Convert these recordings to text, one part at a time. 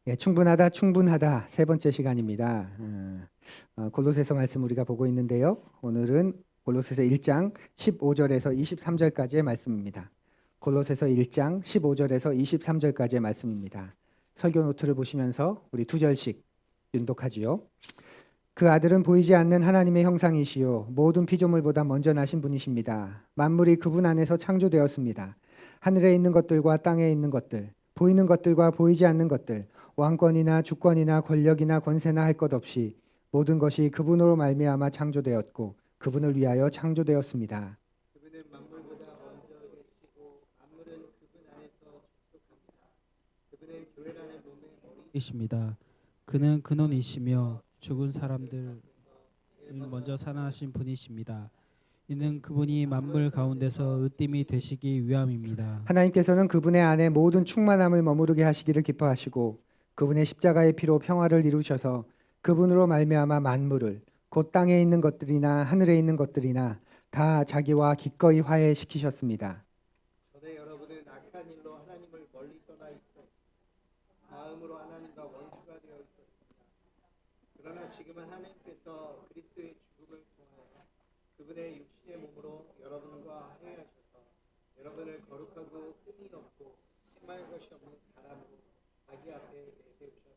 예, 충분하다, 충분하다. 세 번째 시간입니다. 골로새서 말씀 우리가 보고 있는데요. 오늘은 골로새서 1장 15절에서 23절까지의 말씀입니다. 골로새서 1장 15절에서 23절까지의 말씀입니다. 설교 노트를 보시면서 우리 두 절씩 윤독하지요. 그 아들은 보이지 않는 하나님의 형상이시요 모든 피조물보다 먼저 나신 분이십니다. 만물이 그분 안에서 창조되었습니다. 하늘에 있는 것들과 땅에 있는 것들, 보이는 것들과 보이지 않는 것들, 왕권이나 주권이나 권력이나 권세나 할 것 없이 모든 것이 그분으로 말미암아 창조되었고 그분을 위하여 창조되었습니다. 그분은 만물보다 먼저 계시고 만물은 그분 안에서 축복합니다. 그분은 교회라는 몸의 머리이십니다. 그는 근원이시며 죽은 사람들을 먼저 살아나신 분이십니다. 이는 그분이 만물 가운데서 으뜸이 되시기 위함입니다. 하나님께서는 그분의 안에 모든 충만함을 머무르게 하시기를 기뻐하시고 그분의 십자가의 피로 평화를 이루셔서 그분으로 말미암아 만물을 곧 땅에 있는 것들이나 하늘에 있는 것들이나 다 자기와 기꺼이 화해시키셨습니다. 전에 여러분은 악한 일로 하나님을 멀리 떠나 있어 마음으로 하나님과 원수가 되어 있었습니다. 그러나 지금은 하나님께서 그리스도의 죽음을 통하여 그분의 육신의 몸으로 여러분과 화해하셔서 여러분을 거룩하고 흠이 없고 책망할 것이 없는 사람으로 자기 앞에 내세우셨습니다.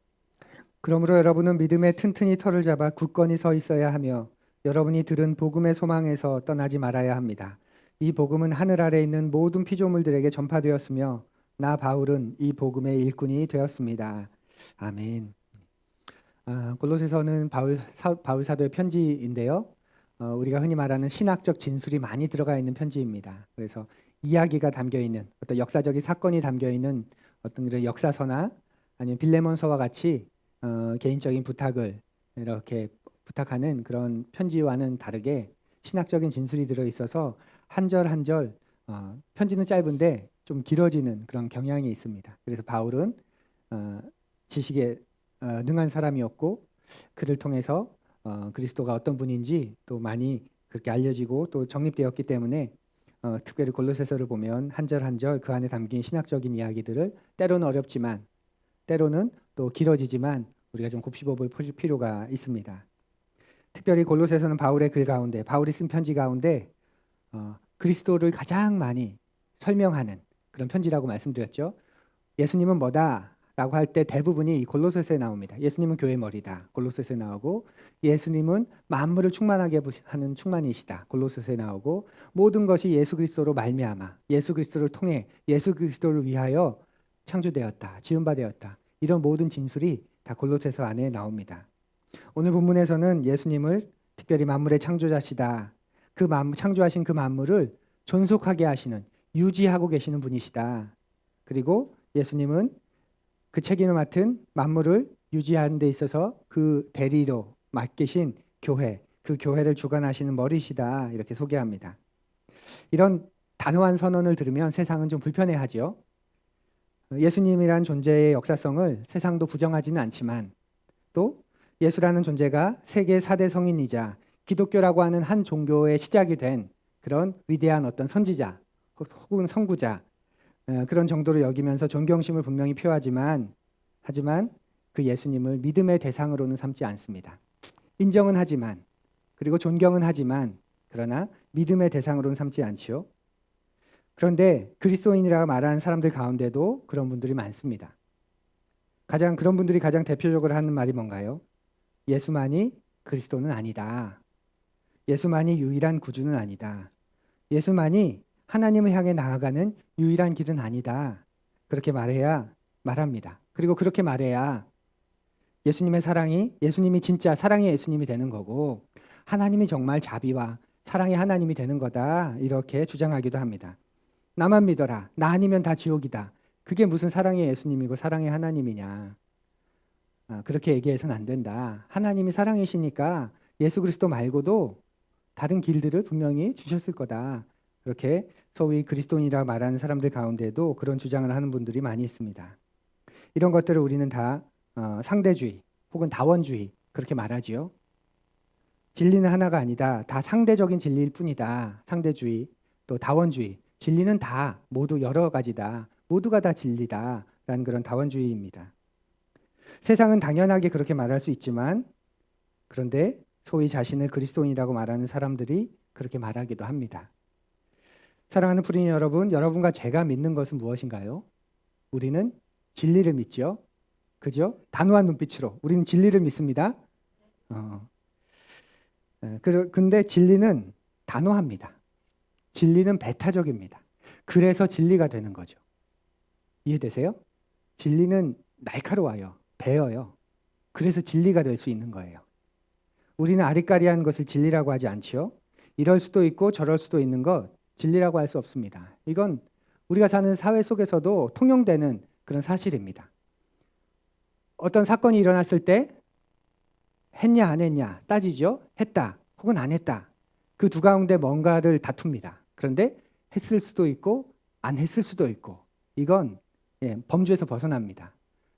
그러므로 여러분은 믿음에 튼튼히 터를 잡아 굳건히 서 있어야 하며 여러분이 들은 복음의 소망에서 떠나지 말아야 합니다. 이 복음은 하늘 아래 있는 모든 피조물들에게 전파되었으며 나 바울은 이 복음의 일꾼이 되었습니다. 아멘. 골로새서는 바울 사도의 편지인데요. 우리가 흔히 말하는 신학적 진술이 많이 들어가 있는 편지입니다. 그래서 이야기가 담겨 있는 어떤 역사적인 사건이 담겨 있는 어떤 그런 역사서나 아니면 빌레몬서와 같이 개인적인 부탁을 이렇게 부탁하는 그런 편지와는 다르게 신학적인 진술이 들어 있어서 한 절 한 절 편지는 짧은데 좀 길어지는 그런 경향이 있습니다. 그래서 바울은 지식에 능한 사람이었고 그를 통해서 그리스도가 어떤 분인지 또 많이 그렇게 알려지고 또 정립되었기 때문에 특별히 골로새서를 보면 한 절 한 절 그 안에 담긴 신학적인 이야기들을 때로는 어렵지만 때로는 또 길어지지만 우리가 좀 곱씹어볼 필요가 있습니다. 특별히 골로새서는 바울의 글 가운데 바울이 쓴 편지 가운데 그리스도를 가장 많이 설명하는 그런 편지라고 말씀드렸죠. 예수님은 뭐다? 라고 할 때 대부분이 이 골로새서에 나옵니다. 예수님은 교회 머리다. 골로새서에 나오고 예수님은 만물을 충만하게 하는 충만이시다. 골로새서에 나오고 모든 것이 예수 그리스도로 말미암아 예수 그리스도를 통해 예수 그리스도를 위하여 창조되었다. 지음바되었다. 이런 모든 진술이 다 골로새서 안에 나옵니다. 오늘 본문에서는 예수님을 특별히 만물의 창조자시다. 창조하신 그 만물을 존속하게 하시는 유지하고 계시는 분이시다. 그리고 예수님은 그 책임을 맡은 만물을 유지하는 데 있어서 그 대리로 맡기신 교회, 그 교회를 주관하시는 머리시다. 이렇게 소개합니다. 이런 단호한 선언을 들으면 세상은 좀 불편해하죠. 예수님이란 존재의 역사성을 세상도 부정하지는 않지만 또 예수라는 존재가 세계 4대 성인이자 기독교라고 하는 한 종교의 시작이 된 그런 위대한 어떤 선지자 혹은 선구자 그런 정도로 여기면서 존경심을 분명히 표하지만 하지만 그 예수님을 믿음의 대상으로는 삼지 않습니다. 인정은 하지만 그리고 존경은 하지만 그러나 믿음의 대상으로는 삼지 않지요. 그런데 그리스도인이라고 말하는 사람들 가운데도 그런 분들이 많습니다. 그런 분들이 가장 대표적으로 하는 말이 뭔가요? 예수만이 그리스도는 아니다. 예수만이 유일한 구주는 아니다. 예수만이 하나님을 향해 나아가는 유일한 길은 아니다. 그렇게 말합니다. 그리고 그렇게 말해야 예수님이 진짜 사랑의 예수님이 되는 거고 하나님이 정말 자비와 사랑의 하나님이 되는 거다. 이렇게 주장하기도 합니다. 나만 믿어라. 나 아니면 다 지옥이다. 그게 무슨 사랑의 예수님이고 사랑의 하나님이냐. 그렇게 얘기해서는 안 된다. 하나님이 사랑이시니까 예수 그리스도 말고도 다른 길들을 분명히 주셨을 거다. 그렇게 소위 그리스도인이라 말하는 사람들 가운데도 그런 주장을 하는 분들이 많이 있습니다. 이런 것들을 우리는 다 상대주의 혹은 다원주의 그렇게 말하지요. 진리는 하나가 아니다. 다 상대적인 진리일 뿐이다. 상대주의 또 다원주의. 진리는 다 모두 여러 가지다. 모두가 다 진리다. 라는 그런 다원주의입니다. 세상은 당연하게 그렇게 말할 수 있지만 그런데 소위 자신을 그리스도인이라고 말하는 사람들이 그렇게 말하기도 합니다. 사랑하는 프리니 여러분, 여러분과 제가 믿는 것은 무엇인가요? 우리는 진리를 믿죠. 그죠? 단호한 눈빛으로 우리는 진리를 믿습니다. 근데 진리는 단호합니다. 진리는 배타적입니다. 그래서 진리가 되는 거죠. 이해되세요? 진리는 날카로워요. 배어요. 그래서 진리가 될 수 있는 거예요. 우리는 아리까리한 것을 진리라고 하지 않지요. 이럴 수도 있고 저럴 수도 있는 것 진리라고 할 수 없습니다. 이건 우리가 사는 사회 속에서도 통용되는 그런 사실입니다. 어떤 사건이 일어났을 때 했냐 안 했냐 따지죠. 했다 혹은 안 했다. 그 두 가운데 뭔가를 다툽니다. 그런데 했을 수도 있고 안 했을 수도 있고 이건 범주에서 벗어납니다.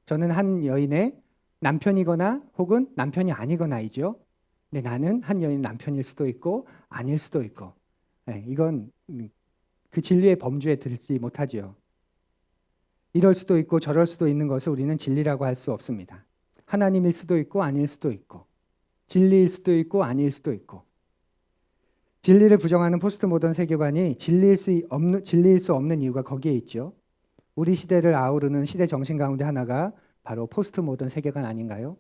저는 한 여인의 남편이거나 혹은 남편이 아니거나이죠. 근데 나는 한 여인 남편일 수도 있고 아닐 수도 있고 이건 그 진리의 범주에 들지 못하지요. 이럴 수도 있고 저럴 수도 있는 것을 우리는 진리라고 할 수 없습니다. 하나님일 수도 있고 아닐 수도 있고 진리일 수도 있고 아닐 수도 있고 진리를 부정하는 포스트 모던 세계관이 진리일 수 없는 이유가 거기에 있죠. 우리 시대를 아우르는 시대 정신 가운데 하나가 바로 포스트 모던 세계관 아닌가요?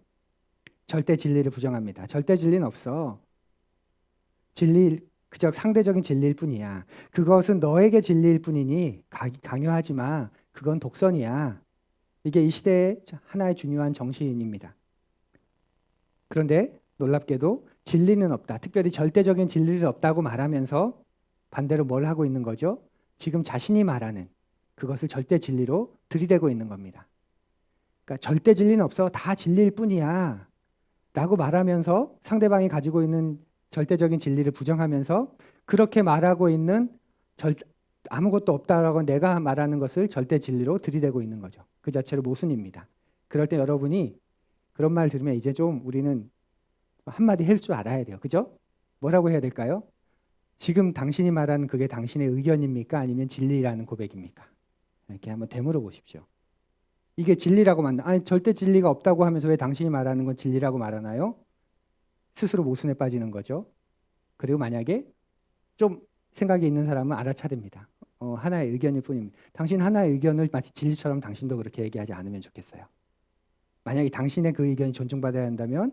절대 진리를 부정합니다. 절대 진리는 없어. 그저 상대적인 진리일 뿐이야. 그것은 너에게 진리일 뿐이니 강요하지 마. 그건 독선이야. 이게 이 시대의 하나의 중요한 정신입니다. 그런데 놀랍게도 진리는 없다. 특별히 절대적인 진리는 없다고 말하면서 반대로 뭘 하고 있는 거죠? 지금 자신이 말하는 그것을 절대 진리로 들이대고 있는 겁니다. 그러니까 절대 진리는 없어. 다 진리일 뿐이야. 라고 말하면서 상대방이 가지고 있는 절대적인 진리를 부정하면서 그렇게 말하고 있는 아무것도 없다라고 내가 말하는 것을 절대 진리로 들이대고 있는 거죠. 그 자체로 모순입니다. 그럴 때 여러분이 그런 말 들으면 이제 좀 우리는 한마디 할 줄 알아야 돼요. 그죠? 뭐라고 해야 될까요? 지금 당신이 말하는 그게 당신의 의견입니까? 아니면 진리라는 고백입니까? 이렇게 한번 되물어 보십시오. 이게 진리라고 아니 절대 진리가 없다고 하면서 왜 당신이 말하는 건 진리라고 말하나요? 스스로 모순에 빠지는 거죠. 그리고 만약에 좀 생각이 있는 사람은 알아차립니다. 하나의 의견일 뿐입니다. 당신 하나의 의견을 마치 진리처럼 당신도 그렇게 얘기하지 않으면 좋겠어요. 만약에 당신의 그 의견이 존중받아야 한다면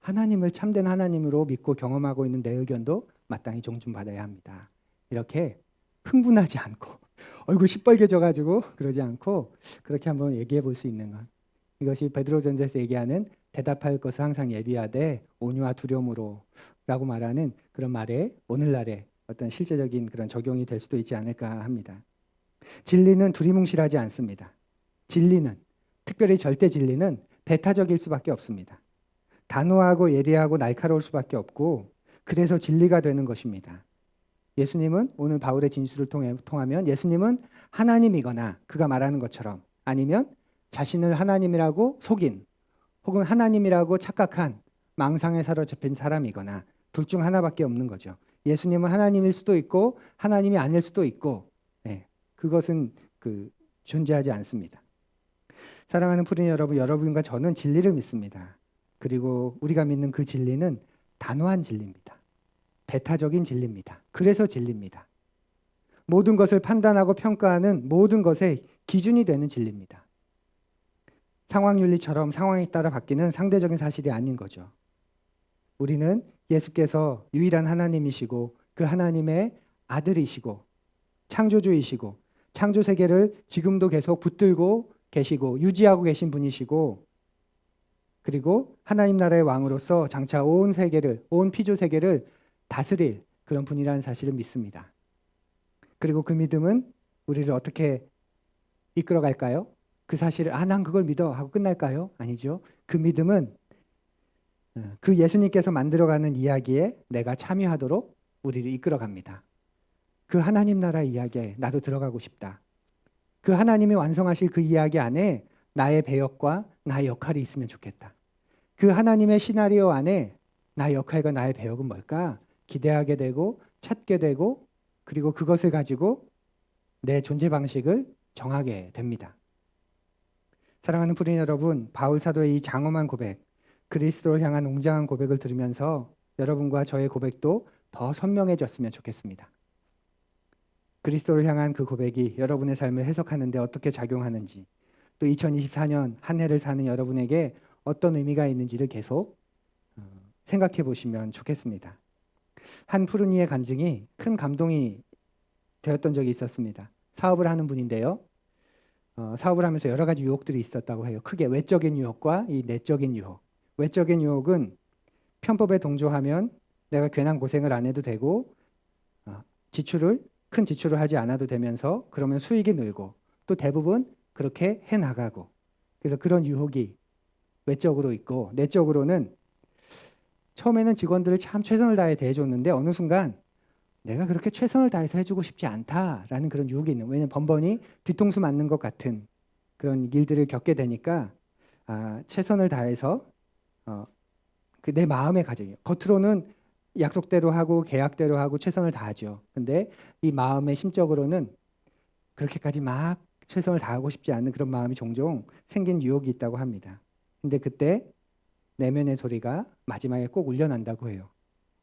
하나님을 참된 하나님으로 믿고 경험하고 있는 내 의견도 마땅히 존중받아야 합니다. 이렇게 흥분하지 않고 얼굴 시뻘개져가지고 그러지 않고 그렇게 한번 얘기해 볼 수 있는 것. 이것이 베드로전서에서 얘기하는 대답할 것을 항상 예비하되 온유와 두려움으로 라고 말하는 그런 말에 오늘날의 어떤 실제적인 그런 적용이 될 수도 있지 않을까 합니다. 진리는 두리뭉실하지 않습니다. 진리는 특별히 절대 진리는 배타적일 수밖에 없습니다. 단호하고 예리하고 날카로울 수밖에 없고 그래서 진리가 되는 것입니다. 예수님은 오늘 바울의 진술을 통하면 예수님은 하나님이거나 그가 말하는 것처럼 아니면 자신을 하나님이라고 속인 혹은 하나님이라고 착각한 망상에 사로잡힌 사람이거나 둘 중 하나밖에 없는 거죠. 예수님은 하나님일 수도 있고 하나님이 아닐 수도 있고 그것은 존재하지 않습니다. 사랑하는 프리니 여러분, 여러분과 저는 진리를 믿습니다. 그리고 우리가 믿는 그 진리는 단호한 진리입니다. 배타적인 진리입니다. 그래서 진리입니다. 모든 것을 판단하고 평가하는 모든 것의 기준이 되는 진리입니다. 상황윤리처럼 상황에 따라 바뀌는 상대적인 사실이 아닌 거죠. 우리는 예수께서 유일한 하나님이시고 그 하나님의 아들이시고 창조주이시고 창조 세계를 지금도 계속 붙들고 계시고 유지하고 계신 분이시고 그리고 하나님 나라의 왕으로서 장차 온 세계를, 온 피조 세계를 다스릴 그런 분이라는 사실을 믿습니다. 그리고 그 믿음은 우리를 어떻게 이끌어갈까요? 그 사실을 난 그걸 믿어 하고 끝날까요? 아니죠. 그 믿음은 그 예수님께서 만들어가는 이야기에 내가 참여하도록 우리를 이끌어갑니다. 그 하나님 나라 이야기에 나도 들어가고 싶다. 그 하나님이 완성하실 그 이야기 안에 나의 배역과 나의 역할이 있으면 좋겠다. 그 하나님의 시나리오 안에 나의 역할과 나의 배역은 뭘까? 기대하게 되고 찾게 되고 그리고 그것을 가지고 내 존재 방식을 정하게 됩니다. 사랑하는 불인 여러분, 바울 사도의 이 장엄한 고백, 그리스도를 향한 웅장한 고백을 들으면서 여러분과 저의 고백도 더 선명해졌으면 좋겠습니다. 그리스도를 향한 그 고백이 여러분의 삶을 해석하는데 어떻게 작용하는지, 또 2024년 한 해를 사는 여러분에게 어떤 의미가 있는지를 계속 생각해 보시면 좋겠습니다. 한 푸르니의 간증이 큰 감동이 되었던 적이 있었습니다. 사업을 하는 분인데요. 사업을 하면서 여러 가지 유혹들이 있었다고 해요. 크게 외적인 유혹과 이 내적인 유혹. 외적인 유혹은 편법에 동조하면 내가 괜한 고생을 안 해도 되고 큰 지출을 하지 않아도 되면서 그러면 수익이 늘고 또 대부분 그렇게 해 나가고, 그래서 그런 유혹이 외적으로 있고, 내적으로는 처음에는 직원들을 참 최선을 다해 대해줬는데 어느 순간 내가 그렇게 최선을 다해서 해주고 싶지 않다라는 그런 유혹이 있는, 왜냐하면 번번이 뒤통수 맞는 것 같은 그런 일들을 겪게 되니까 최선을 다해서 그 내 마음의 가정이에요. 겉으로는 약속대로 하고 계약대로 하고 최선을 다하죠. 근데 이 마음의 심적으로는 그렇게까지 막 최선을 다하고 싶지 않은 그런 마음이 종종 생긴 유혹이 있다고 합니다. 근데 그때 내면의 소리가 마지막에 꼭 울려난다고 해요.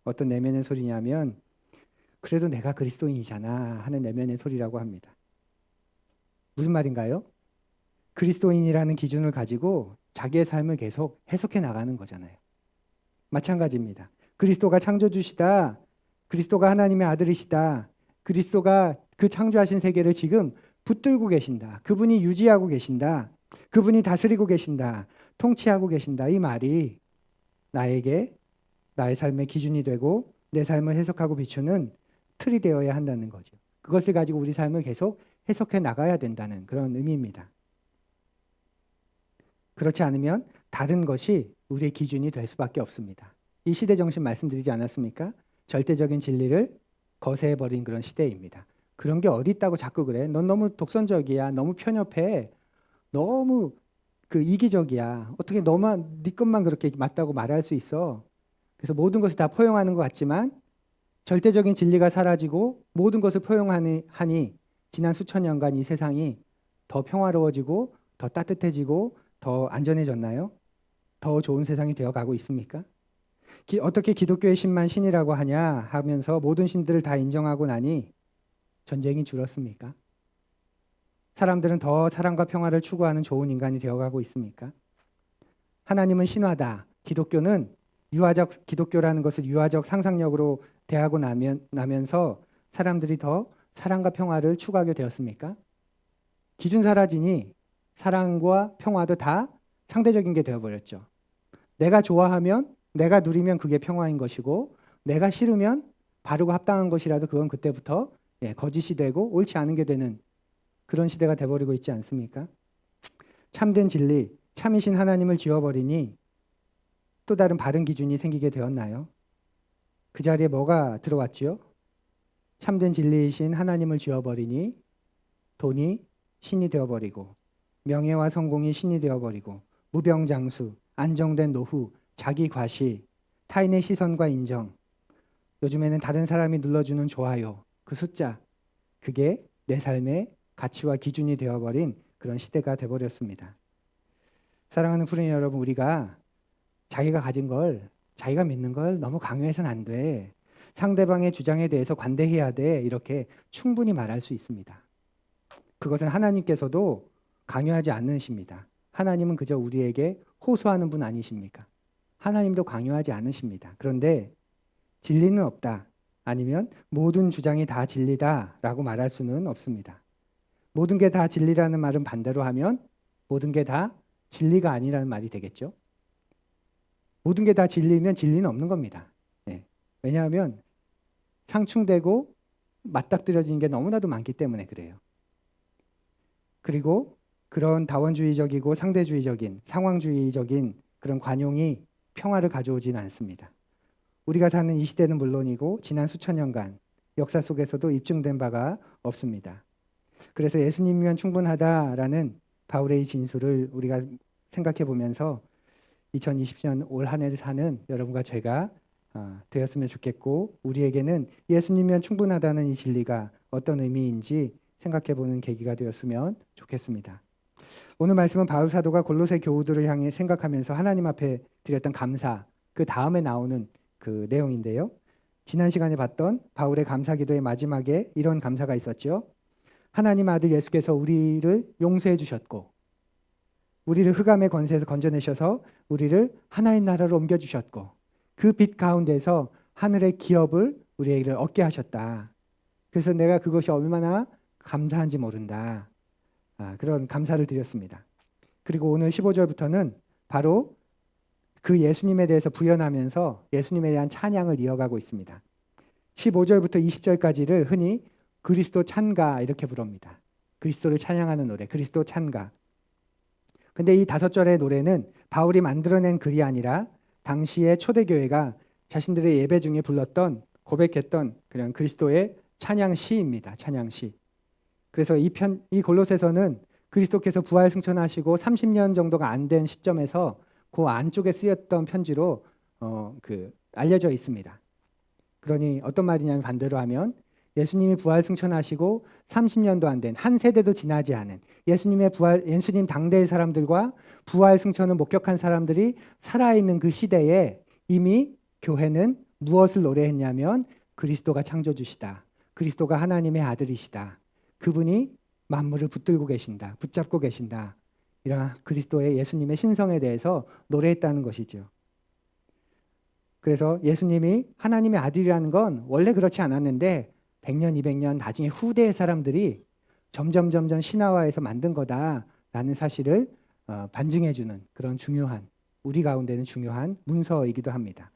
어떤 내면의 소리냐면 그래도 내가 그리스도인이잖아 하는 내면의 소리라고 합니다. 무슨 말인가요? 그리스도인이라는 기준을 가지고 자기의 삶을 계속 해석해 나가는 거잖아요. 마찬가지입니다. 그리스도가 창조주시다. 그리스도가 하나님의 아들이시다. 그리스도가 그 창조하신 세계를 지금 붙들고 계신다. 그분이 유지하고 계신다. 그분이 다스리고 계신다. 통치하고 계신다. 이 말이 나에게 나의 삶의 기준이 되고 내 삶을 해석하고 비추는 틀이 되어야 한다는 거죠. 그것을 가지고 우리 삶을 계속 해석해 나가야 된다는 그런 의미입니다. 그렇지 않으면 다른 것이 우리의 기준이 될 수밖에 없습니다. 이 시대 정신 말씀드리지 않았습니까? 절대적인 진리를 거세해버린 그런 시대입니다. 그런 게 어디 있다고 자꾸 그래? 넌 너무 독선적이야. 너무 편협해. 너무 그 이기적이야. 어떻게 너만 네 것만 그렇게 맞다고 말할 수 있어? 그래서 모든 것을 다 포용하는 것 같지만 절대적인 진리가 사라지고 모든 것을 포용하니 지난 수천 년간 이 세상이 더 평화로워지고 더 따뜻해지고 더 안전해졌나요? 더 좋은 세상이 되어가고 있습니까? 어떻게 기독교의 신만 신이라고 하냐 하면서 모든 신들을 다 인정하고 나니 전쟁이 줄었습니까? 사람들은 더 사랑과 평화를 추구하는 좋은 인간이 되어가고 있습니까? 하나님은 신화다. 기독교라는 것을 유아적 상상력으로 대하고 나면서 사람들이 더 사랑과 평화를 추구하게 되었습니까? 기준 사라지니 사랑과 평화도 다 상대적인 게 되어버렸죠. 내가 좋아하면, 내가 누리면 그게 평화인 것이고, 내가 싫으면 바르고 합당한 것이라도 그건 그때부터 거짓이 되고 옳지 않은 게 되는 그런 시대가 돼버리고 있지 않습니까? 참된 진리, 참이신 하나님을 지워버리니 또 다른 바른 기준이 생기게 되었나요? 그 자리에 뭐가 들어왔지요? 참된 진리이신 하나님을 지워버리니 돈이 신이 되어버리고, 명예와 성공이 신이 되어버리고, 무병장수, 안정된 노후, 자기 과시, 타인의 시선과 인정, 요즘에는 다른 사람이 눌러주는 좋아요, 그 숫자, 그게 내 삶의 가치와 기준이 되어버린 그런 시대가 돼버렸습니다. 사랑하는 프리니 여러분, 우리가 자기가 가진 걸, 자기가 믿는 걸 너무 강요해서는 안 돼. 상대방의 주장에 대해서 관대해야 돼. 이렇게 충분히 말할 수 있습니다. 그것은 하나님께서도 강요하지 않으십니다. 하나님은 그저 우리에게 호소하는 분 아니십니까? 하나님도 강요하지 않으십니다. 그런데 진리는 없다. 아니면 모든 주장이 다 진리다라고 말할 수는 없습니다. 모든 게 다 진리라는 말은 반대로 하면 모든 게 다 진리가 아니라는 말이 되겠죠. 모든 게 다 진리면 진리는 없는 겁니다. 네. 왜냐하면 상충되고 맞닥뜨려지는 게 너무나도 많기 때문에 그래요. 그리고 그런 다원주의적이고 상대주의적인 상황주의적인 그런 관용이 평화를 가져오진 않습니다. 우리가 사는 이 시대는 물론이고 지난 수천 년간 역사 속에서도 입증된 바가 없습니다. 그래서 예수님이면 충분하다라는 바울의 이 진술을 우리가 생각해 보면서 2020년 올 한 해를 사는 여러분과 제가 되었으면 좋겠고, 우리에게는 예수님이면 충분하다는 이 진리가 어떤 의미인지 생각해 보는 계기가 되었으면 좋겠습니다. 오늘 말씀은 바울 사도가 골로새 교우들을 향해 생각하면서 하나님 앞에 드렸던 감사, 그 다음에 나오는 그 내용인데요. 지난 시간에 봤던 바울의 감사 기도의 마지막에 이런 감사가 있었죠. 하나님 아들 예수께서 우리를 용서해 주셨고 우리를 흑암의 권세에서 건져내셔서 우리를 하나님 나라로 옮겨주셨고 그 빛 가운데서 하늘의 기업을 우리에게 얻게 하셨다. 그래서 내가 그것이 얼마나 감사한지 모른다. 그런 감사를 드렸습니다. 그리고 오늘 15절부터는 바로 그 예수님에 대해서 부연하면서 예수님에 대한 찬양을 이어가고 있습니다. 15절부터 20절까지를 흔히 그리스도 찬가 이렇게 부릅니다. 그리스도를 찬양하는 노래, 그리스도 찬가. 근데 이 5절의 노래는 바울이 만들어낸 글이 아니라 당시의 초대교회가 자신들의 예배 중에 불렀던 고백했던 그냥 그리스도의 찬양 시입니다. 찬양 시. 그래서 이 골로새서는 그리스도께서 부활 승천하시고 30년 정도가 안 된 시점에서 그 안쪽에 쓰였던 편지로 알려져 있습니다. 그러니 어떤 말이냐면 반대로 하면 예수님이 부활 승천하시고 30년도 안 된 한 세대도 지나지 않은 예수님 당대의 사람들과 부활 승천을 목격한 사람들이 살아있는 그 시대에 이미 교회는 무엇을 노래했냐면 그리스도가 창조주시다. 그리스도가 하나님의 아들이시다. 그분이 만물을 붙들고 계신다. 붙잡고 계신다. 이런 그리스도의 예수님의 신성에 대해서 노래했다는 것이죠. 그래서 예수님이 하나님의 아들이라는 건 원래 그렇지 않았는데 100년, 200년 나중에 후대의 사람들이 점점 신화화해서 만든 거다라는 사실을 반증해주는 그런 중요한 우리 가운데는 중요한 문서이기도 합니다.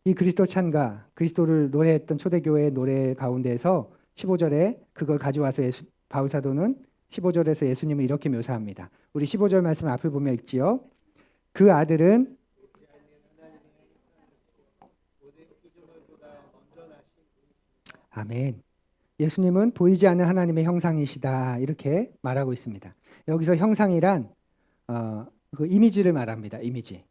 이 그리스도 찬가, 그리스도를 노래했던 초대교회의 노래 가운데서 15절에 그걸 가져와서 바울 사도는 15절에서 예수님을 이렇게 묘사합니다. 우리 15절 말씀 앞을 보면 읽지요. 그 아들은 아멘. 예수님은 보이지 않는 하나님의 형상이시다 이렇게 말하고 있습니다. 여기서 형상이란 그 이미지를 말합니다. 이미지.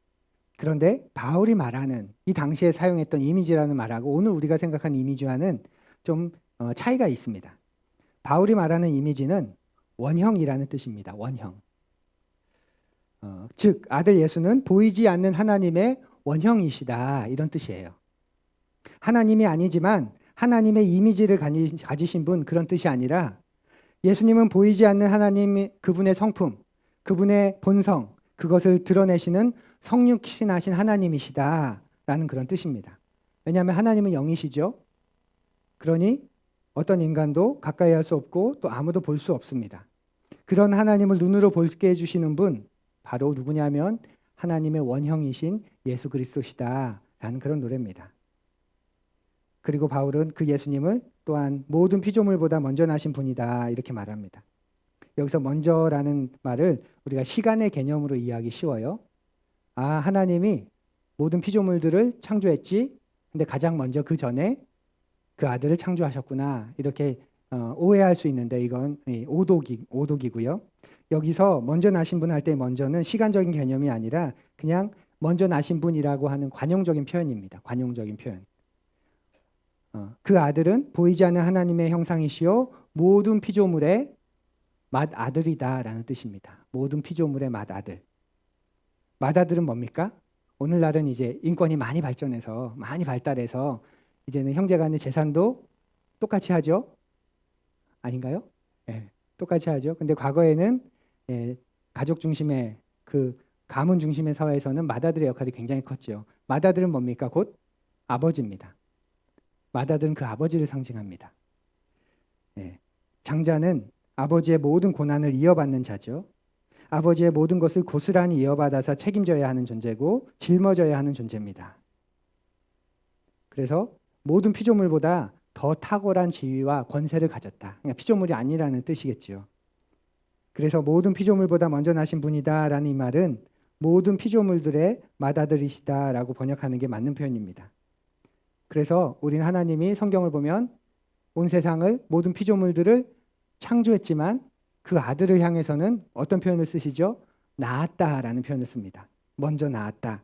그런데 바울이 말하는 이 당시에 사용했던 이미지라는 말하고 오늘 우리가 생각하는 이미지와는 좀 차이가 있습니다. 바울이 말하는 이미지는 원형이라는 뜻입니다. 원형. 즉 아들 예수는 보이지 않는 하나님의 원형이시다 이런 뜻이에요. 하나님이 아니지만 하나님의 이미지를 가지신 분 그런 뜻이 아니라 예수님은 보이지 않는 하나님 그분의 성품, 그분의 본성 그것을 드러내시는 성육신하신 하나님이시다라는 그런 뜻입니다. 왜냐하면 하나님은 영이시죠. 그러니 어떤 인간도 가까이 할 수 없고 또 아무도 볼 수 없습니다. 그런 하나님을 눈으로 보게 해주시는 분 바로 누구냐면 하나님의 원형이신 예수 그리스도시다라는 그런 노래입니다. 그리고 바울은 그 예수님을 또한 모든 피조물보다 먼저 나신 분이다 이렇게 말합니다. 여기서 먼저라는 말을 우리가 시간의 개념으로 이해하기 쉬워요. 하나님이 모든 피조물들을 창조했지. 근데 가장 먼저 그 전에 그 아들을 창조하셨구나. 이렇게 오해할 수 있는데 이건 오독이고요. 여기서 먼저 나신 분 할 때 먼저는 시간적인 개념이 아니라 그냥 먼저 나신 분이라고 하는 관용적인 표현입니다. 관용적인 표현. 그 아들은 보이지 않는 하나님의 형상이시요 모든 피조물의 맏아들이다라는 뜻입니다. 모든 피조물의 맏아들. 맏아들은 뭡니까? 오늘날은 이제 인권이 많이 발전해서 많이 발달해서 이제는 형제간의 재산도 똑같이 하죠? 아닌가요? 네, 똑같이 하죠. 근데 과거에는 가족 중심의 그 가문 중심의 사회에서는 맏아들의 역할이 굉장히 컸죠. 맏아들은 뭡니까? 곧 아버지입니다. 맏아들은 그 아버지를 상징합니다. 장자는 아버지의 모든 고난을 이어받는 자죠. 아버지의 모든 것을 고스란히 이어받아서 책임져야 하는 존재고 짊어져야 하는 존재입니다. 그래서 모든 피조물보다 더 탁월한 지위와 권세를 가졌다. 그러니까 피조물이 아니라는 뜻이겠지요. 그래서 모든 피조물보다 먼저 나신 분이다라는 이 말은 모든 피조물들의 맏아들이시다라고 번역하는 게 맞는 표현입니다. 그래서 우리는 하나님이 성경을 보면 온 세상을 모든 피조물들을 창조했지만 그 아들을 향해서는 어떤 표현을 쓰시죠? 낳았다라는 표현을 씁니다. 먼저 낳았다.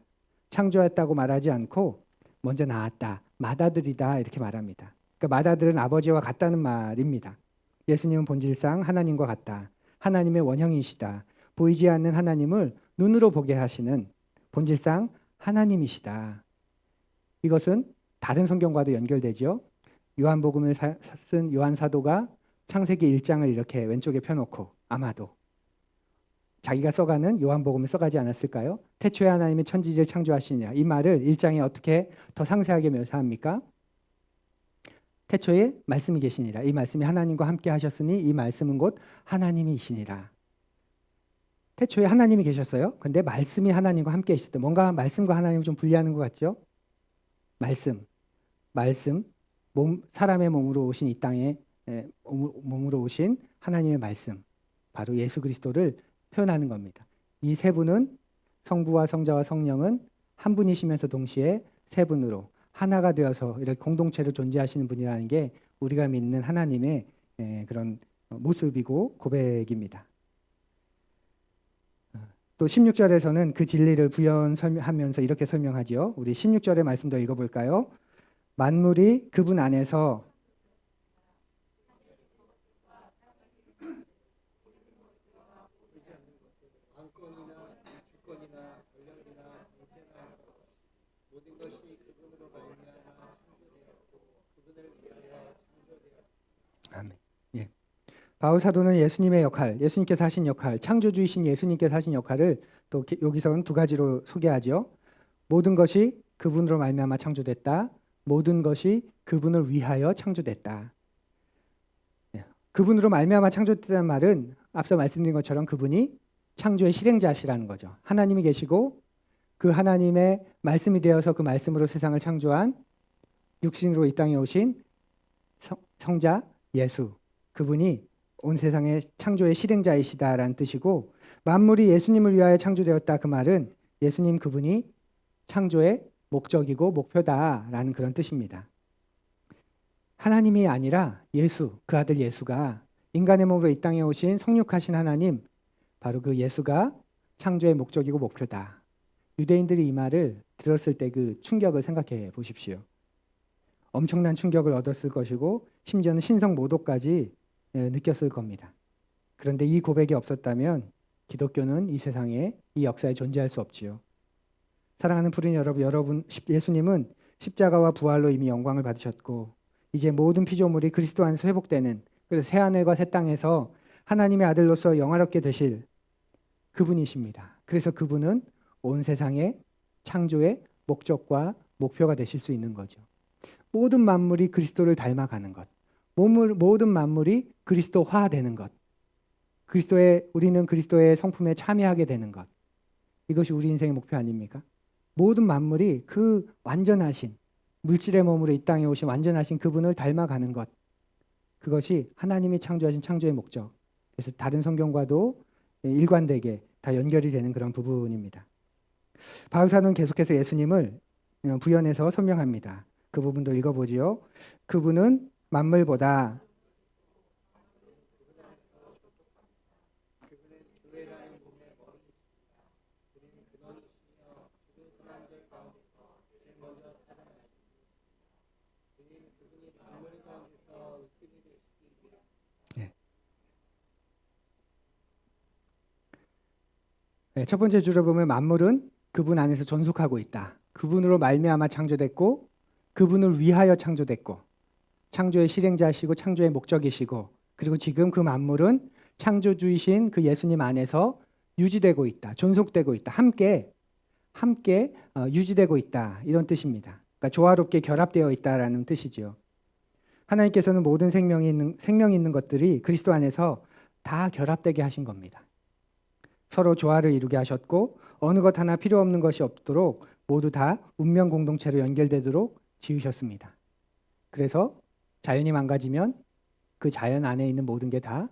창조했다고 말하지 않고 먼저 낳았다. 맏아들이다 이렇게 말합니다. 그러니까 맏아들은 아버지와 같다는 말입니다. 예수님은 본질상 하나님과 같다. 하나님의 원형이시다. 보이지 않는 하나님을 눈으로 보게 하시는 본질상 하나님이시다. 이것은 다른 성경과도 연결되죠. 요한복음을 쓴 요한 사도가 창세기 1장을 이렇게 왼쪽에 펴놓고 아마도 자기가 써가는 요한복음을 써가지 않았을까요? 태초에 하나님이 천지를 창조하시니라. 이 말을 1장에 어떻게 더 상세하게 묘사합니까? 태초에 말씀이 계시니라. 이 말씀이 하나님과 함께 하셨으니 이 말씀은 곧 하나님이시니라. 태초에 하나님이 계셨어요. 근데 말씀이 하나님과 함께 계셨대. 뭔가 말씀과 하나님을 좀 분리하는 것 같죠? 말씀, 사람의 몸으로 오신 이 땅에 몸으로 오신 하나님의 말씀, 바로 예수 그리스도를 표현하는 겁니다. 이 세 분은 성부와 성자와 성령은 한 분이시면서 동시에 세 분으로 하나가 되어서 이렇게 공동체로 존재하시는 분이라는 게 우리가 믿는 하나님의 그런 모습이고 고백입니다. 또 16절에서는 그 진리를 부연하면서 이렇게 설명하지요. 우리 16절의 말씀도 읽어볼까요? 만물이 그분 안에서 왕권이나 주권이나 권력이나 권세나 모든 것이 그분으로 말미암아 창조되었고 그분을 위하여 창조되었습니다. 아멘. 예. 바울 사도는 예수님의 역할, 예수님께서 하신 역할, 창조주이신 예수님께서 하신 역할을 또 여기서는 두 가지로 소개하죠. 모든 것이 그분으로 말미암아 창조됐다. 모든 것이 그분을 위하여 창조됐다. 예. 그분으로 말미암아 창조됐다는 말은 앞서 말씀드린 것처럼 그분이 창조의 실행자시라는 거죠. 하나님이 계시고 그 하나님의 말씀이 되어서 그 말씀으로 세상을 창조한 육신으로 이 땅에 오신 성자 예수, 그분이 온 세상의 창조의 실행자이시다라는 뜻이고, 만물이 예수님을 위하여 창조되었다, 그 말은 예수님 그분이 창조의 목적이고 목표다라는 그런 뜻입니다. 하나님이 아니라 예수, 그 아들 예수가 인간의 몸으로 이 땅에 오신 성육하신 하나님, 바로 그 예수가 창조의 목적이고 목표다. 유대인들이 이 말을 들었을 때 그 충격을 생각해 보십시오. 엄청난 충격을 얻었을 것이고 심지어는 신성 모독까지 느꼈을 겁니다. 그런데 이 고백이 없었다면 기독교는 이 세상에, 이 역사에 존재할 수 없지요. 사랑하는 부린 여러분, 예수님은 십자가와 부활로 이미 영광을 받으셨고 이제 모든 피조물이 그리스도 안에서 회복되는, 그래서 새하늘과 새 땅에서 하나님의 아들로서 영화롭게 되실 그분이십니다. 그래서 그분은 온 세상의 창조의 목적과 목표가 되실 수 있는 거죠. 모든 만물이 그리스도를 닮아가는 것, 모든 만물이 그리스도화되는 것, 우리는 그리스도의 성품에 참여하게 되는 것, 이것이 우리 인생의 목표 아닙니까? 모든 만물이 그 완전하신 물질의 몸으로 이 땅에 오신 완전하신 그분을 닮아가는 것, 그것이 하나님이 창조하신 창조의 목적. 그래서 다른 성경과도 일관되게 다 연결이 되는 그런 부분입니다. 바울사는 계속해서 예수님을 부연해서 설명합니다. 그 부분도 읽어보지요. 그분은 만물보다 첫 번째 줄을 보면 만물은 그분 안에서 존속하고 있다. 그분으로 말미암아 창조됐고 그분을 위하여 창조됐고 창조의 실행자시고 창조의 목적이시고, 그리고 지금 그 만물은 창조주이신 그 예수님 안에서 유지되고 있다. 존속되고 있다. 함께 유지되고 있다. 이런 뜻입니다. 그러니까 조화롭게 결합되어 있다라는 뜻이죠. 하나님께서는 모든 생명이 있는 것들이 그리스도 안에서 다 결합되게 하신 겁니다. 서로 조화를 이루게 하셨고 어느 것 하나 필요 없는 것이 없도록 모두 다 운명 공동체로 연결되도록 지으셨습니다. 그래서 자연이 망가지면 그 자연 안에 있는 모든 게 다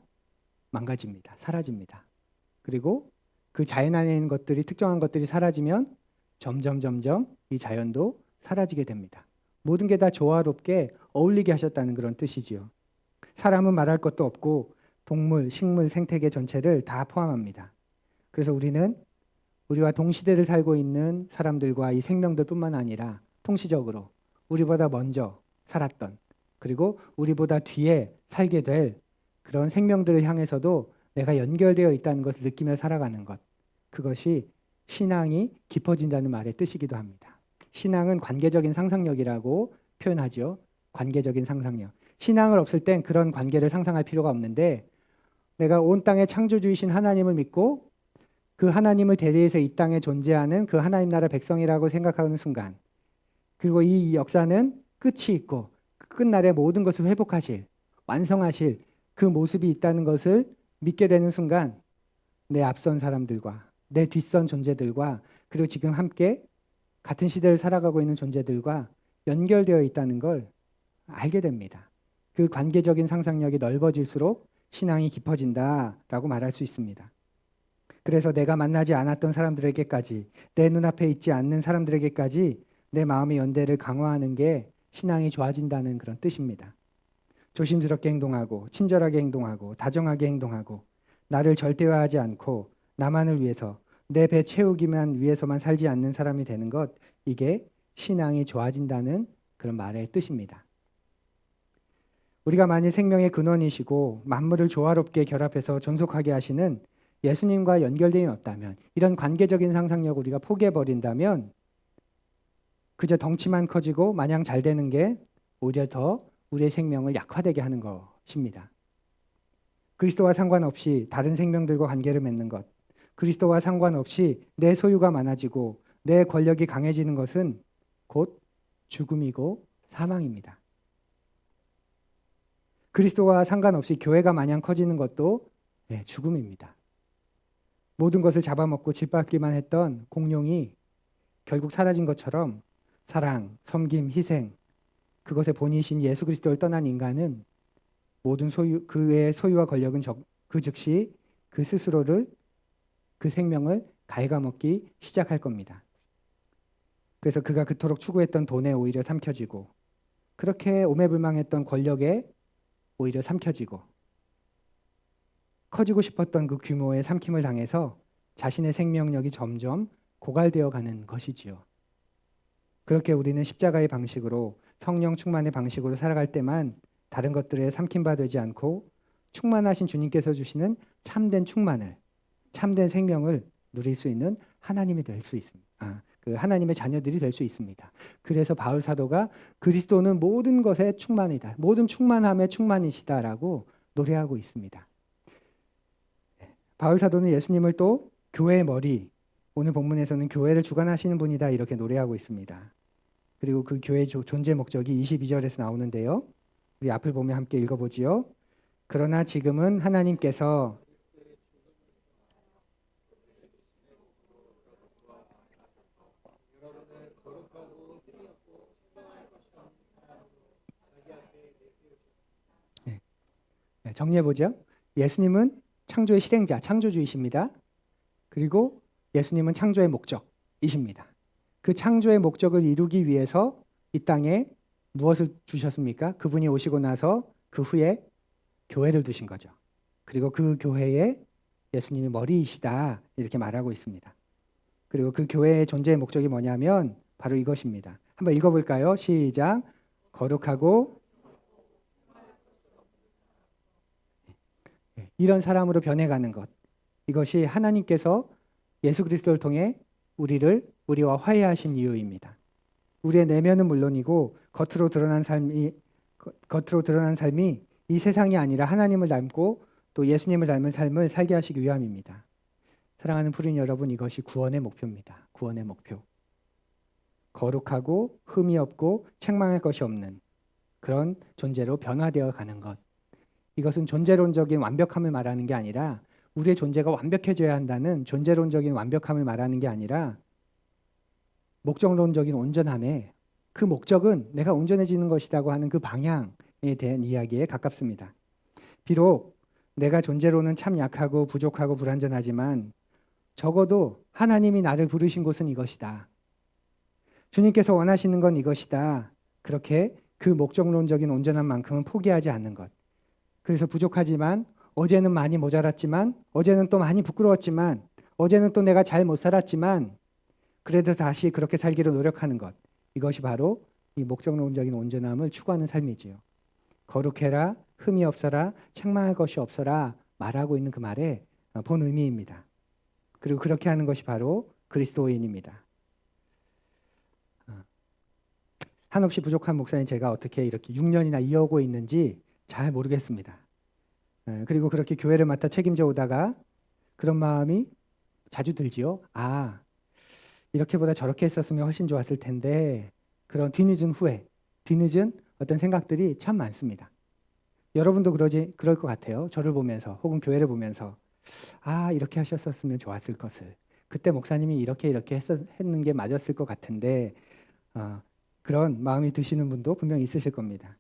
망가집니다. 사라집니다. 그리고 그 자연 안에 있는 것들이, 특정한 것들이 사라지면 점점 이 자연도 사라지게 됩니다. 모든 게 다 조화롭게 어울리게 하셨다는 그런 뜻이지요. 사람은 말할 것도 없고 동물, 식물, 생태계 전체를 다 포함합니다. 그래서 우리는 우리와 동시대를 살고 있는 사람들과 이 생명들뿐만 아니라 통시적으로 우리보다 먼저 살았던, 그리고 우리보다 뒤에 살게 될 그런 생명들을 향해서도 내가 연결되어 있다는 것을 느끼며 살아가는 것. 그것이 신앙이 깊어진다는 말의 뜻이기도 합니다. 신앙은 관계적인 상상력이라고 표현하죠. 관계적인 상상력. 신앙을 없을 땐 그런 관계를 상상할 필요가 없는데 내가 온 땅의 창조주이신 하나님을 믿고 그 하나님을 대리해서 이 땅에 존재하는 그 하나님 나라 백성이라고 생각하는 순간 그리고 이 역사는 끝이 있고 그 끝날에 모든 것을 회복하실 완성하실 그 모습이 있다는 것을 믿게 되는 순간 내 앞선 사람들과 내 뒷선 존재들과 그리고 지금 함께 같은 시대를 살아가고 있는 존재들과 연결되어 있다는 걸 알게 됩니다. 그 관계적인 상상력이 넓어질수록 신앙이 깊어진다라고 말할 수 있습니다. 그래서 내가 만나지 않았던 사람들에게까지 내 눈앞에 있지 않는 사람들에게까지 내 마음의 연대를 강화하는 게 신앙이 좋아진다는 그런 뜻입니다. 조심스럽게 행동하고 친절하게 행동하고 다정하게 행동하고 나를 절대화하지 않고 나만을 위해서 내 배 채우기만 위해서만 살지 않는 사람이 되는 것 이게 신앙이 좋아진다는 그런 말의 뜻입니다. 우리가 만일 생명의 근원이시고 만물을 조화롭게 결합해서 존속하게 하시는 예수님과 연결되어 없다면 이런 관계적인 상상력을 우리가 포기해버린다면 그저 덩치만 커지고 마냥 잘 되는 게 오히려 더 우리의 생명을 약화되게 하는 것입니다. 그리스도와 상관없이 다른 생명들과 관계를 맺는 것, 그리스도와 상관없이 내 소유가 많아지고 내 권력이 강해지는 것은 곧 죽음이고 사망입니다. 그리스도와 상관없이 교회가 마냥 커지는 것도 죽음입니다. 모든 것을 잡아먹고 짓밟기만 했던 공룡이 결국 사라진 것처럼 사랑, 섬김, 희생, 그것의 본이신 예수 그리스도를 떠난 인간은 모든 그의 소유와 권력은 그 즉시 그 스스로를 그 생명을 갉아먹기 시작할 겁니다. 그래서 그가 그토록 추구했던 돈에 오히려 삼켜지고 그렇게 오매불망했던 권력에 오히려 삼켜지고 커지고 싶었던 그 규모의 삼킴을 당해서 자신의 생명력이 점점 고갈되어 가는 것이지요. 그렇게 우리는 십자가의 방식으로 성령 충만의 방식으로 살아갈 때만 다른 것들에 삼킴받지 않고 충만하신 주님께서 주시는 참된 충만을 참된 생명을 누릴 수 있는 하나님이 될 수 있습니다. 그 하나님의 자녀들이 될 수 있습니다. 그래서 바울 사도가 그리스도는 모든 것에 충만이다. 모든 충만함에 충만이시다라고 노래하고 있습니다. 바울 사도는 예수님을 또 교회의 머리, 오늘 본문에서는 교회를 주관하시는 분이다 이렇게 노래하고 있습니다. 그리고 그 교회의 존재 목적이 22절에서 나오는데요. 우리 앞을 보며 함께 읽어보지요. 그러나 지금은 하나님께서 정리해보죠. 예수님은 창조의 실행자, 창조주이십니다. 그리고 예수님은 창조의 목적이십니다. 그 창조의 목적을 이루기 위해서 이 땅에 무엇을 주셨습니까? 그분이 오시고 나서 그 후에 교회를 두신 거죠. 그리고 그 교회에 예수님이 머리이시다 이렇게 말하고 있습니다. 그리고 그 교회의 존재의 목적이 뭐냐면 바로 이것입니다. 한번 읽어볼까요? 시작. 거룩하고 이런 사람으로 변해가는 것. 이것이 하나님께서 예수 그리스도를 통해 우리와 화해하신 이유입니다. 우리의 내면은 물론이고 겉으로 드러난 삶이 이 세상이 아니라 하나님을 닮고 또 예수님을 닮은 삶을 살게 하시기 위함입니다. 사랑하는 푸른 여러분, 이것이 구원의 목표입니다. 구원의 목표. 거룩하고 흠이 없고 책망할 것이 없는 그런 존재로 변화되어 가는 것. 이것은 존재론적인 완벽함을 말하는 게 아니라 우리의 존재가 완벽해져야 한다는 존재론적인 완벽함을 말하는 게 아니라 목적론적인 온전함에 그 목적은 내가 온전해지는 것이라고 하는 그 방향에 대한 이야기에 가깝습니다. 비록 내가 존재로는 참 약하고 부족하고 불완전하지만 적어도 하나님이 나를 부르신 곳은 이것이다. 주님께서 원하시는 건 이것이다. 그렇게 그 목적론적인 온전한 만큼은 포기하지 않는 것. 그래서 부족하지만 어제는 많이 모자랐지만 어제는 또 많이 부끄러웠지만 어제는 또 내가 잘 못 살았지만 그래도 다시 그렇게 살기로 노력하는 것. 이것이 바로 이 목적론적인 온전함을 추구하는 삶이지요. 거룩해라, 흠이 없어라, 책망할 것이 없어라 말하고 있는 그 말의 본 의미입니다. 그리고 그렇게 하는 것이 바로 그리스도인입니다. 한없이 부족한 목사인 제가 어떻게 이렇게 6년이나 이어오고 있는지 잘 모르겠습니다. 그리고 그렇게 교회를 맡아 책임져 오다가 그런 마음이 자주 들지요. 아, 이렇게보다 저렇게 했었으면 훨씬 좋았을 텐데, 그런 뒤늦은 후회, 뒤늦은 어떤 생각들이 참 많습니다. 여러분도 그럴 것 같아요. 저를 보면서 혹은 교회를 보면서 아, 이렇게 하셨었으면 좋았을 것을. 그때 목사님이 이렇게 했는 게 맞았을 것 같은데 그런 마음이 드시는 분도 분명히 있으실 겁니다.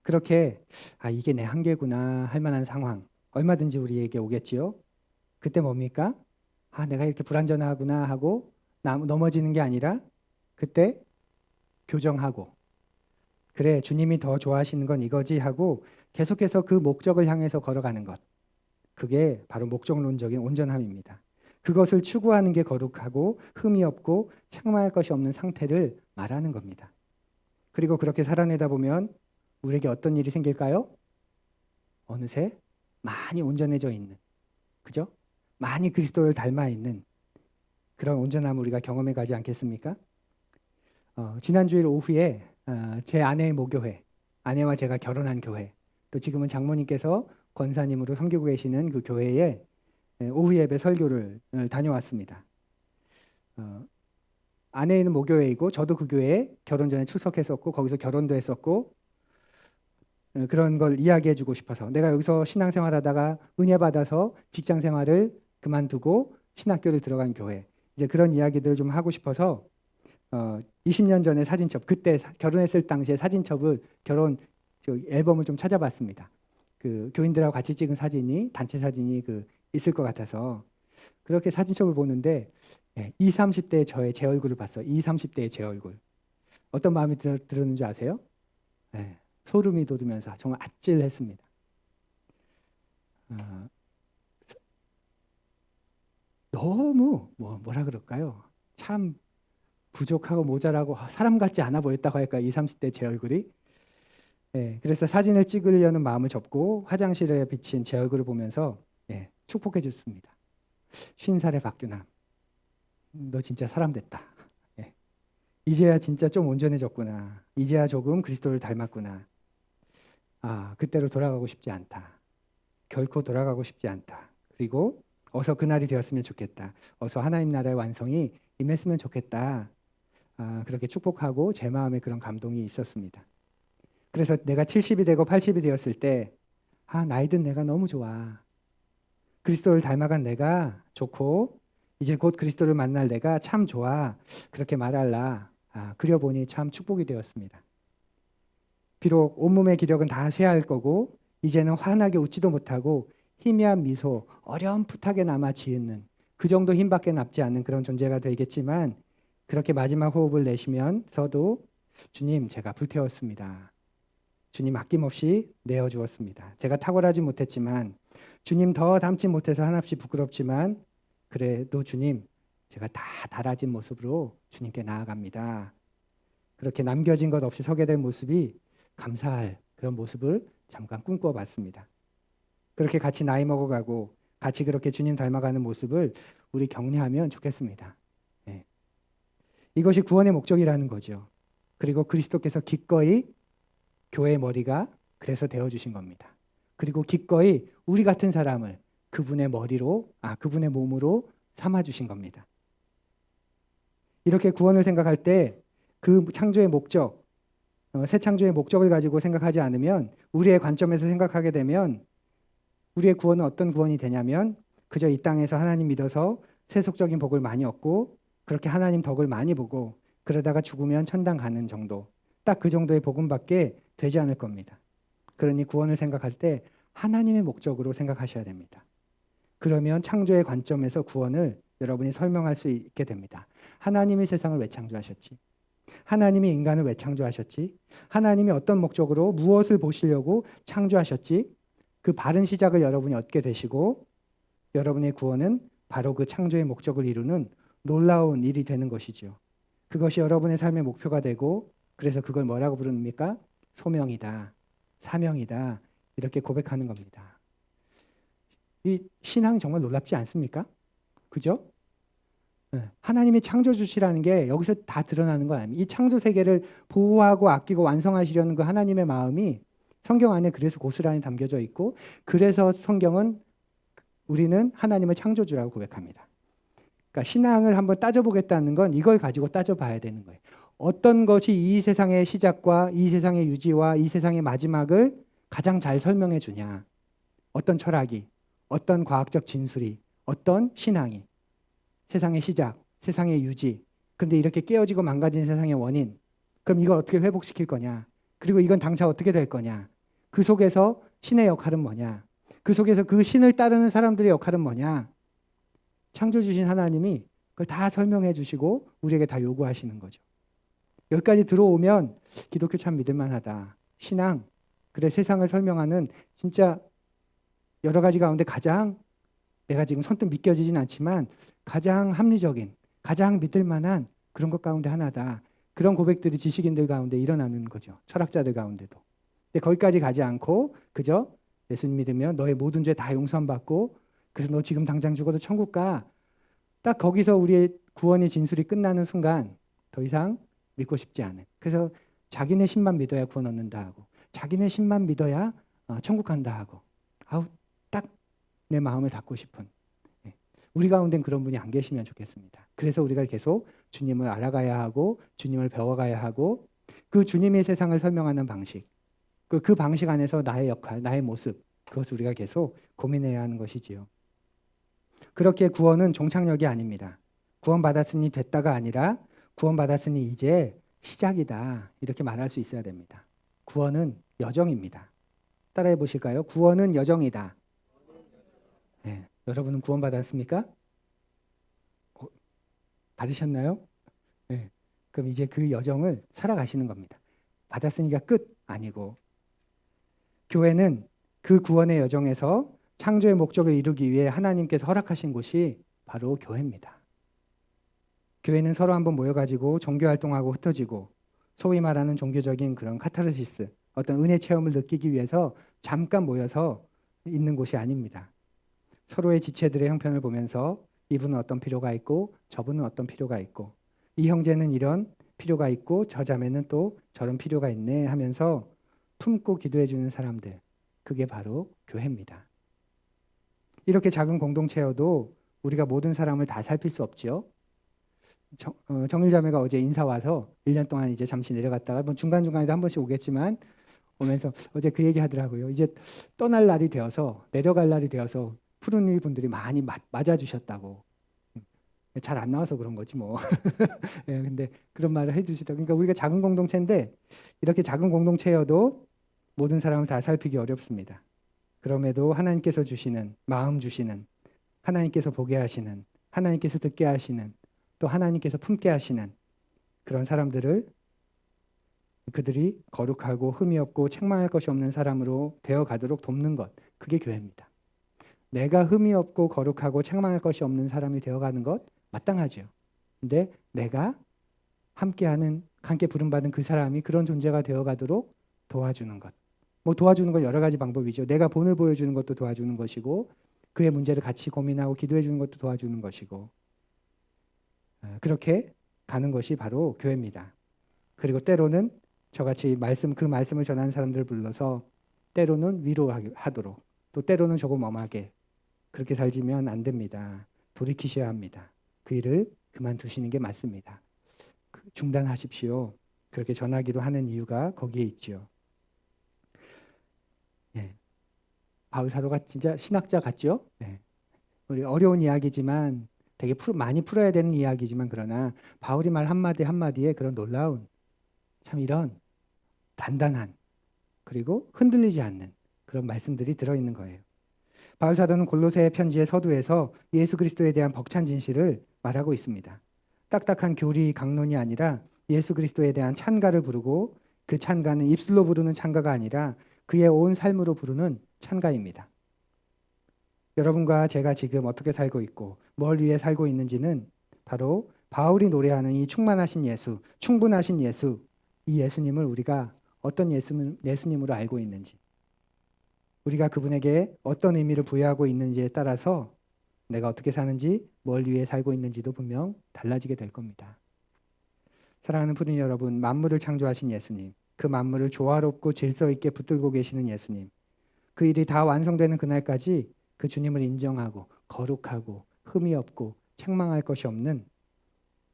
그렇게 아, 이게 내 한계구나 할 만한 상황 얼마든지 우리에게 오겠지요. 그때 뭡니까? 아, 내가 이렇게 불완전하구나 하고 넘어지는 게 아니라 그때 교정하고 그래, 주님이 더 좋아하시는 건 이거지 하고 계속해서 그 목적을 향해서 걸어가는 것. 그게 바로 목적론적인 온전함입니다. 그것을 추구하는 게 거룩하고 흠이 없고 책망할 것이 없는 상태를 말하는 겁니다. 그리고 그렇게 살아내다 보면 우리에게 어떤 일이 생길까요? 어느새 많이 온전해져 있는, 그죠? 많이 그리스도를 닮아 있는 그런 온전함을 우리가 경험해 가지 않겠습니까? 지난 주일 오후에 제 아내의 모교회, 아내와 제가 결혼한 교회, 또 지금은 장모님께서 권사님으로 섬기고 계시는 그 교회에 오후 예배 설교를 다녀왔습니다. 아내는 모교회이고 저도 그 교회에 결혼 전에 출석했었고 거기서 결혼도 했었고 그런 걸 이야기해 주고 싶어서 내가 여기서 신앙생활하다가 은혜 받아서 직장생활을 그만두고 신학교를 들어간 교회 이제 그런 이야기들을 좀 하고 싶어서 20년 전에 사진첩 그때 결혼했을 당시에 사진첩을 결혼 앨범을 좀 찾아봤습니다. 그 교인들하고 같이 찍은 사진이 단체 사진이 있을 것 같아서 그렇게 사진첩을 보는데 20, 30대의 저의 제 얼굴을 봤어요. 20, 30대의 제 얼굴. 어떤 마음이 들었는지 아세요? 소름이 돋으면서 정말 아찔했습니다. 너무 뭐라 그럴까요? 참 부족하고 모자라고 사람 같지 않아 보였다고 할까요? 20, 30대 제 얼굴이. 그래서 사진을 찍으려는 마음을 접고 화장실에 비친 제 얼굴을 보면서 축복해 줬습니다. 50살의 박규남, 너 진짜 사람 됐다. 이제야 진짜 좀 온전해졌구나. 이제야 조금 그리스도를 닮았구나. 아, 그때로 돌아가고 싶지 않다. 결코 돌아가고 싶지 않다. 그리고 어서 그날이 되었으면 좋겠다. 어서 하나님 나라의 완성이 임했으면 좋겠다. 그렇게 축복하고 제 마음에 그런 감동이 있었습니다. 그래서 내가 70이 되고 80이 되었을 때 나이 든 내가 너무 좋아. 그리스도를 닮아간 내가 좋고 이제 곧 그리스도를 만날 내가 참 좋아. 그렇게 말할라. 그려보니 참 축복이 되었습니다. 비록 온몸의 기력은 다 쇠할 거고 이제는 환하게 웃지도 못하고 희미한 미소, 어렴풋하게 남아 지은 그 정도 힘밖에 남지 않는 그런 존재가 되겠지만 그렇게 마지막 호흡을 내쉬면서도 주님 제가 불태웠습니다. 주님 아낌없이 내어주었습니다. 제가 탁월하지 못했지만 주님 더 닮지 못해서 한없이 부끄럽지만 그래도 주님 제가 다 달아진 모습으로 주님께 나아갑니다. 그렇게 남겨진 것 없이 서게 될 모습이 감사할 그런 모습을 잠깐 꿈꿔 봤습니다. 그렇게 같이 나이 먹어가고 같이 그렇게 주님 닮아가는 모습을 우리 격려하면 좋겠습니다. 이것이 구원의 목적이라는 거죠. 그리고 그리스도께서 기꺼이 교회의 머리가 그래서 되어주신 겁니다. 그리고 기꺼이 우리 같은 사람을 그분의 그분의 몸으로 삼아주신 겁니다. 이렇게 구원을 생각할 때 그 창조의 목적, 새 창조의 목적을 가지고 생각하지 않으면 우리의 관점에서 생각하게 되면 우리의 구원은 어떤 구원이 되냐면 그저 이 땅에서 하나님 믿어서 세속적인 복을 많이 얻고 그렇게 하나님 덕을 많이 보고 그러다가 죽으면 천당 가는 정도 딱 그 정도의 복음밖에 되지 않을 겁니다. 그러니 구원을 생각할 때 하나님의 목적으로 생각하셔야 됩니다. 그러면 창조의 관점에서 구원을 여러분이 설명할 수 있게 됩니다. 하나님이 세상을 왜 창조하셨지? 하나님이 인간을 왜 창조하셨지? 하나님이 어떤 목적으로 무엇을 보시려고 창조하셨지? 그 바른 시작을 여러분이 얻게 되시고 여러분의 구원은 바로 그 창조의 목적을 이루는 놀라운 일이 되는 것이죠. 그것이 여러분의 삶의 목표가 되고 그래서 그걸 뭐라고 부릅니까? 소명이다. 사명이다. 이렇게 고백하는 겁니다. 이 신앙이 정말 놀랍지 않습니까? 그죠? 하나님이 창조주시라는 게 여기서 다 드러나는 거 아닙니까? 이 창조 세계를 보호하고 아끼고 완성하시려는 그 하나님의 마음이 성경 안에 그래서 고스란히 담겨져 있고, 그래서 성경은 우리는 하나님을 창조주라고 고백합니다. 그러니까 신앙을 한번 따져보겠다는 건 이걸 가지고 따져봐야 되는 거예요. 어떤 것이 이 세상의 시작과 이 세상의 유지와 이 세상의 마지막을 가장 잘 설명해 주냐. 어떤 철학이, 어떤 과학적 진술이, 어떤 신앙이 세상의 시작, 세상의 유지. 그런데 이렇게 깨어지고 망가진 세상의 원인. 그럼 이걸 어떻게 회복시킬 거냐. 그리고 이건 당차 어떻게 될 거냐. 그 속에서 신의 역할은 뭐냐. 그 속에서 그 신을 따르는 사람들의 역할은 뭐냐. 창조주신 하나님이 그걸 다 설명해 주시고 우리에게 다 요구하시는 거죠. 여기까지 들어오면 기독교 참 믿을만하다. 신앙, 그래 세상을 설명하는 진짜 여러 가지 가운데 가장 내가 지금 선뜻 믿겨지진 않지만 가장 합리적인, 가장 믿을 만한 그런 것 가운데 하나다. 그런 고백들이 지식인들 가운데 일어나는 거죠. 철학자들 가운데도. 근데 거기까지 가지 않고 그저 예수님 믿으면 너의 모든 죄 다 용서함 받고 그래서 너 지금 당장 죽어도 천국 가. 딱 거기서 우리의 구원의 진술이 끝나는 순간 더 이상 믿고 싶지 않은. 그래서 자기네 신만 믿어야 구원 얻는다 하고 자기네 신만 믿어야 천국 간다 하고 아우 딱 내 마음을 닫고 싶은. 우리 가운데는 그런 분이 안 계시면 좋겠습니다. 그래서 우리가 계속 주님을 알아가야 하고 주님을 배워가야 하고 그 주님의 세상을 설명하는 방식, 그 방식 안에서 나의 역할, 나의 모습, 그것을 우리가 계속 고민해야 하는 것이지요. 그렇게 구원은 종착역이 아닙니다. 구원받았으니 됐다가 아니라 구원받았으니 이제 시작이다. 이렇게 말할 수 있어야 됩니다. 구원은 여정입니다. 따라해 보실까요? 구원은 여정이다. 네. 여러분은 구원받았습니까? 받으셨나요? 네. 그럼 이제 그 여정을 살아가시는 겁니다. 받았으니까 끝 아니고 교회는 그 구원의 여정에서 창조의 목적을 이루기 위해 하나님께서 허락하신 곳이 바로 교회입니다. 교회는 서로 한번 모여가지고 종교활동하고 흩어지고 소위 말하는 종교적인 그런 카타르시스, 어떤 은혜 체험을 느끼기 위해서 잠깐 모여서 있는 곳이 아닙니다. 서로의 지체들의 형편을 보면서 이분은 어떤 필요가 있고 저분은 어떤 필요가 있고 이 형제는 이런 필요가 있고 저 자매는 또 저런 필요가 있네 하면서 품고 기도해 주는 사람들, 그게 바로 교회입니다. 이렇게 작은 공동체여도 우리가 모든 사람을 다 살필 수 없죠. 정일자매가 어제 인사 와서 1년 동안 이제 잠시 내려갔다가 뭐 중간중간에도 한 번씩 오겠지만 오면서 어제 그 얘기 하더라고요. 이제 떠날 날이 되어서 내려갈 날이 되어서 푸른이 분들이 많이 맞아주셨다고. 잘 안 나와서 그런 거지 뭐. 예, 근데 그런 말을 해주시더라고요. 그러니까 우리가 작은 공동체인데 이렇게 작은 공동체여도 모든 사람을 다 살피기 어렵습니다. 그럼에도 하나님께서 주시는 마음 주시는 하나님께서 보게 하시는 하나님께서 듣게 하시는 또 하나님께서 품게 하시는 그런 사람들을 그들이 거룩하고 흠이 없고 책망할 것이 없는 사람으로 되어가도록 돕는 것, 그게 교회입니다. 내가 흠이 없고 거룩하고 책망할 것이 없는 사람이 되어가는 것 마땅하죠. 근데 내가 함께 부름받은 그 사람이 그런 존재가 되어가도록 도와주는 것. 뭐 도와주는 건 여러 가지 방법이죠. 내가 본을 보여주는 것도 도와주는 것이고 그의 문제를 같이 고민하고 기도해 주는 것도 도와주는 것이고 그렇게 가는 것이 바로 교회입니다. 그리고 때로는 저같이 그 말씀을 전하는 사람들을 불러서 때로는 위로하도록 또 때로는 조금 엄하게 그렇게 살지면 안 됩니다. 돌이키셔야 합니다. 그 일을 그만두시는 게 맞습니다. 중단하십시오. 그렇게 전하기도 하는 이유가 거기에 있죠. 예. 바울 사도가 진짜 신학자 같죠? 예. 우리 어려운 이야기지만 되게 많이 풀어야 되는 이야기지만 그러나 바울이 말 한마디 한마디에 그런 놀라운 참 이런 단단한 그리고 흔들리지 않는 그런 말씀들이 들어있는 거예요. 바울 사도는 골로새 편지의 서두에서 예수 그리스도에 대한 벅찬 진실을 말하고 있습니다. 딱딱한 교리 강론이 아니라 예수 그리스도에 대한 찬가를 부르고 그 찬가는 입술로 부르는 찬가가 아니라 그의 온 삶으로 부르는 찬가입니다. 여러분과 제가 지금 어떻게 살고 있고 뭘 위해 살고 있는지는 바로 바울이 노래하는 이 충만하신 예수, 충분하신 예수, 이 예수님을 우리가 어떤 예수님으로 알고 있는지 우리가 그분에게 어떤 의미를 부여하고 있는지에 따라서 내가 어떻게 사는지, 뭘 위해 살고 있는지도 분명 달라지게 될 겁니다. 사랑하는 푸른 여러분, 만물을 창조하신 예수님, 그 만물을 조화롭고 질서 있게 붙들고 계시는 예수님, 그 일이 다 완성되는 그날까지 그 주님을 인정하고 거룩하고 흠이 없고 책망할 것이 없는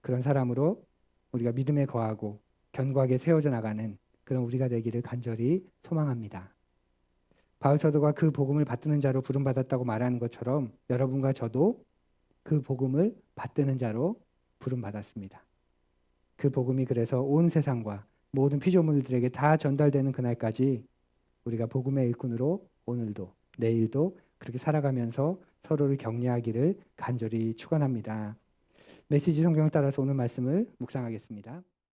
그런 사람으로 우리가 믿음에 거하고 견고하게 세워져 나가는 그런 우리가 되기를 간절히 소망합니다. 바울 사도가 그 복음을 받드는 자로 부름받았다고 말하는 것처럼 여러분과 저도 그 복음을 받드는 자로 부름받았습니다. 그 복음이 그래서 온 세상과 모든 피조물들에게 다 전달되는 그날까지 우리가 복음의 일꾼으로 오늘도 내일도 그렇게 살아가면서 서로를 격려하기를 간절히 축원합니다. 메시지 성경 따라서 오늘 말씀을 묵상하겠습니다.